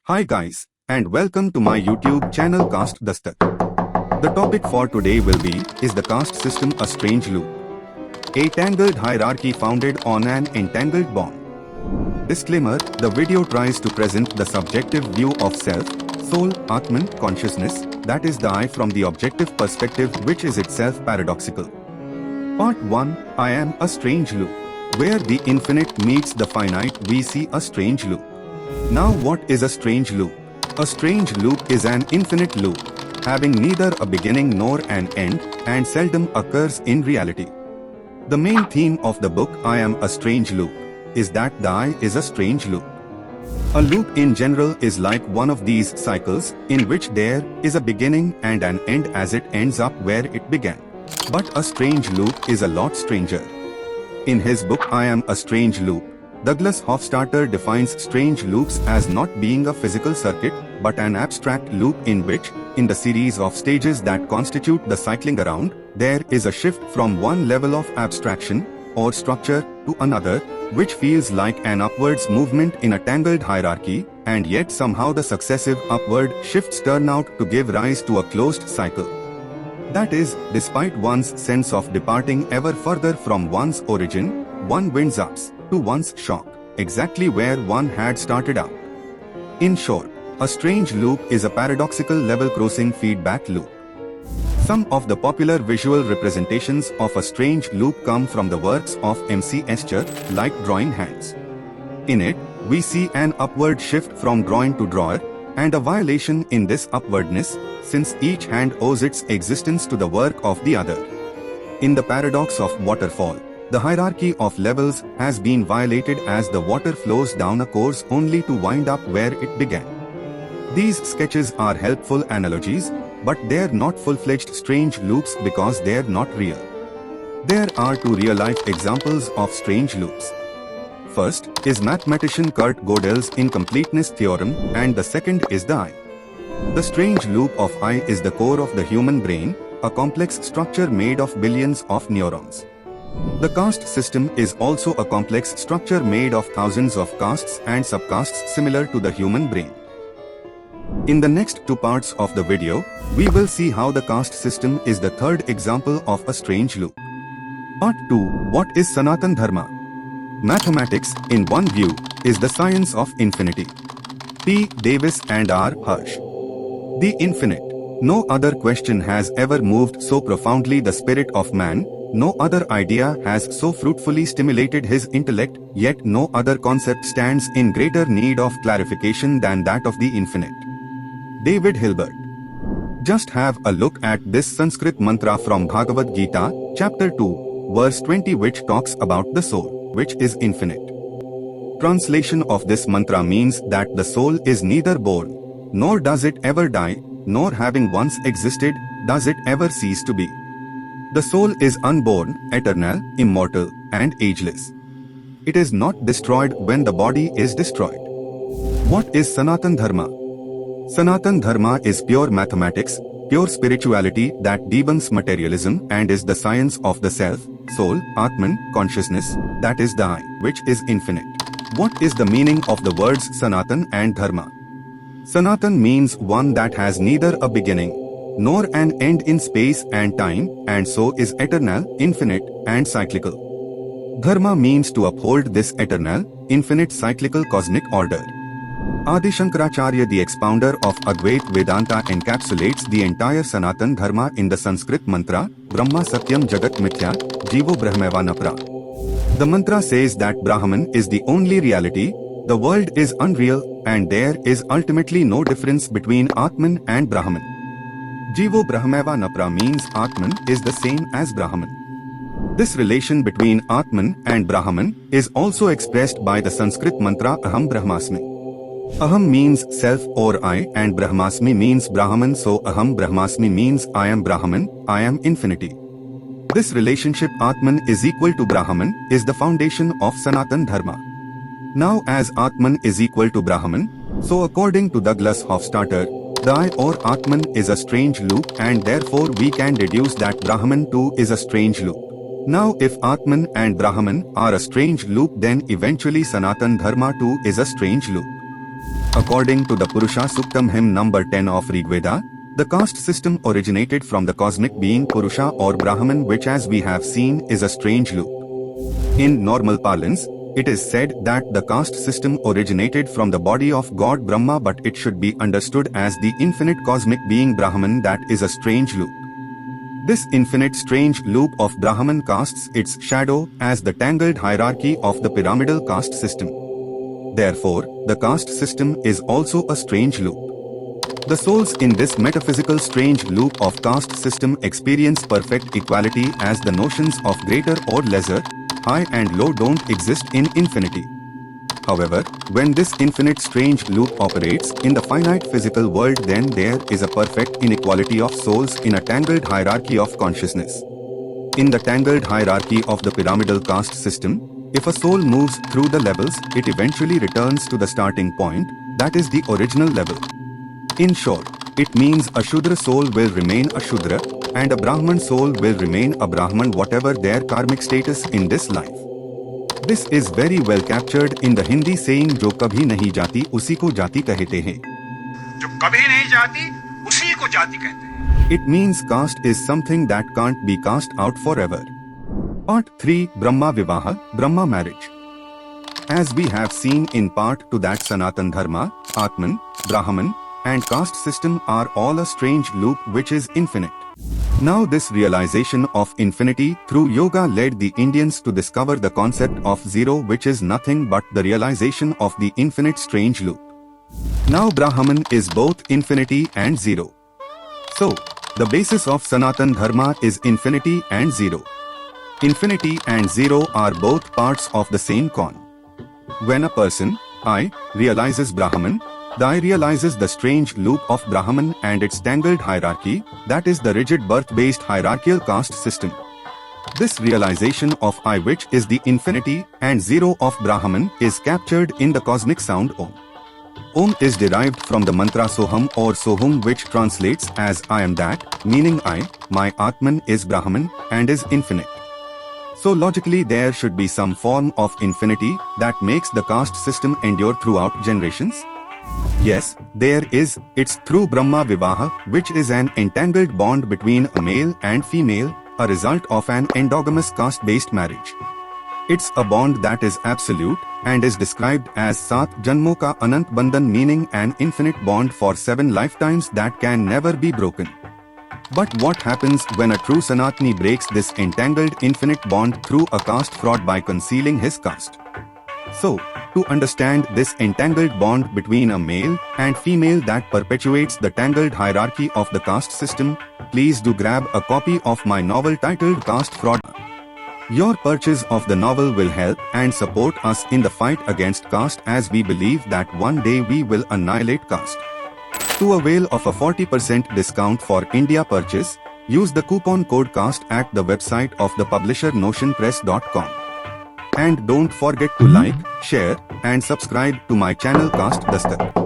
Hi guys, and welcome to my YouTube channel Caste System. The topic for today will be, is the caste system a strange loop? A tangled hierarchy founded on an entangled bond. Disclaimer, the video tries to present the subjective view of self, soul, Atman, consciousness, that is the I from the objective perspective which is itself paradoxical. Part 1, I am a strange loop. Where the infinite meets the finite we see a strange loop. Now what is a strange loop? A strange loop is an infinite loop, having neither a beginning nor an end, and seldom occurs in reality. The main theme of the book I Am a Strange Loop is that the I is a strange loop. A loop in general is like one of these cycles in which there is a beginning and an end as it ends up where it began. But a strange loop is a lot stranger. In his book I Am a Strange Loop, Douglas Hofstadter defines strange loops as not being a physical circuit, but an abstract loop in which, in the series of stages that constitute the cycling around, there is a shift from one level of abstraction or structure to another, which feels like an upwards movement in a tangled hierarchy, and yet somehow the successive upward shifts turn out to give rise to a closed cycle. That is, despite one's sense of departing ever further from one's origin, one winds up to one's shock, exactly where one had started out. In short, a strange loop is a paradoxical level-crossing feedback loop. Some of the popular visual representations of a strange loop come from the works of M.C. Escher, like drawing hands. In it, we see an upward shift from drawing to drawer, and a violation in this upwardness, since each hand owes its existence to the work of the other. In the paradox of waterfall, the hierarchy of levels has been violated as the water flows down a course only to wind up where it began. These sketches are helpful analogies, but they're not full-fledged strange loops because they're not real. There are two real-life examples of strange loops. First is mathematician Kurt Gödel's incompleteness theorem, and the second is the I. The strange loop of I is the core of the human brain, a complex structure made of billions of neurons. The caste system is also a complex structure made of thousands of castes and subcastes similar to the human brain. In the next two parts of the video, we will see how the caste system is the third example of a strange loop. Part 2, what is Sanatan Dharma? Mathematics, in one view, is the science of infinity. P. Davis and R. Hirsch. The infinite. No other question has ever moved so profoundly the spirit of man. No other idea has so fruitfully stimulated his intellect, yet no other concept stands in greater need of clarification than that of the infinite. David Hilbert. Just have a look at this Sanskrit mantra from Bhagavad Gita, chapter 2, verse 20, which talks about the soul, which is infinite. Translation of this mantra means that the soul is neither born, nor does it ever die, nor having once existed, does it ever cease to be. The soul is unborn, eternal, immortal, and ageless. It is not destroyed when the body is destroyed. What is Sanatan Dharma? Sanatan Dharma is pure mathematics, pure spirituality that debunks materialism and is the science of the self, soul, Atman, consciousness, that is the I, which is infinite. What is the meaning of the words Sanatan and Dharma? Sanatan means one that has neither a beginning nor an end in space and time, and so is eternal, infinite, and cyclical. Dharma means to uphold this eternal, infinite cyclical cosmic order. Adi Shankaracharya, the expounder of Advait Vedanta, encapsulates the entire Sanatan Dharma in the Sanskrit mantra, Brahma Satyam Jagat Mithya, Jivo Brahmeva Napra. The mantra says that Brahman is the only reality, the world is unreal, and there is ultimately no difference between Atman and Brahman. Jivo Brahmeva Napra means Atman is the same as Brahman. This relation between Atman and Brahman is also expressed by the Sanskrit mantra Aham Brahmasmi. Aham means self or I, and Brahmasmi means Brahman, so Aham Brahmasmi means I am Brahman, I am infinity. This relationship Atman is equal to Brahman is the foundation of Sanatan Dharma. Now as Atman is equal to Brahman, so according to Douglas Hofstadter, the I or Atman is a strange loop, and therefore we can deduce that Brahman too is a strange loop. Now if Atman and Brahman are a strange loop, then eventually Sanatan Dharma too is a strange loop. According to the Purusha Suktam hymn number 10 of Rigveda, the caste system originated from the cosmic being Purusha or Brahman, which as we have seen is a strange loop. In normal parlance, it is said that the caste system originated from the body of God Brahma, but it should be understood as the infinite cosmic being Brahman, that is a strange loop. This infinite strange loop of Brahman casts its shadow as the tangled hierarchy of the pyramidal caste system. Therefore, the caste system is also a strange loop. The souls in this metaphysical strange loop of caste system experience perfect equality, as the notions of greater or lesser, high and low don't exist in infinity. However, when this infinite strange loop operates in the finite physical world, then there is a perfect inequality of souls in a tangled hierarchy of consciousness. In the tangled hierarchy of the pyramidal caste system, if a soul moves through the levels, it eventually returns to the starting point, that is the original level. In short, it means a Shudra soul will remain a Shudra, and a Brahman soul will remain a Brahman, whatever their karmic status in this life. This is very well captured in the Hindi saying, "जो कभी नहीं जाती उसी को जाति कहते हैं." जो कभी नहीं जाती उसी को जाति कहते हैं. It means caste is something that can't be cast out forever. Part 3, Brahma Vivaha, Brahma marriage. As we have seen in part 2 that Sanatan Dharma, Atman, Brahman, and caste system are all a strange loop which is infinite. Now this realization of infinity through yoga led the Indians to discover the concept of zero, which is nothing but the realization of the infinite strange loop. Now Brahman is both infinity and zero. So, the basis of Sanatan Dharma is infinity and zero. Infinity and zero are both parts of the same coin. When a person, I, realizes Brahman, the I realizes the strange loop of Brahman and its tangled hierarchy, that is the rigid birth-based hierarchical caste system. This realization of I, which is the infinity and zero of Brahman, is captured in the cosmic sound Om. Om is derived from the mantra Soham or Sohum, which translates as I am that, meaning I, my Atman is Brahman and is infinite. So logically there should be some form of infinity that makes the caste system endure throughout generations. Yes, there is. It's through Brahma Vivaha, which is an entangled bond between a male and female, a result of an endogamous caste-based marriage. It's a bond that is absolute and is described as Saat Janmo Ka Anant Bandhan, meaning an infinite bond for 7 lifetimes that can never be broken. But what happens when a true Sanatani breaks this entangled infinite bond through a caste fraud by concealing his caste? So, to understand this entangled bond between a male and female that perpetuates the tangled hierarchy of the caste system, please do grab a copy of my novel titled Caste Fraud. Your purchase of the novel will help and support us in the fight against caste, as we believe that one day we will annihilate caste. To avail of a 40% discount for India purchase, use the coupon code CASTE at the website of the publisher notionpress.com. And don't forget to like, share, and subscribe to my channel Caste System.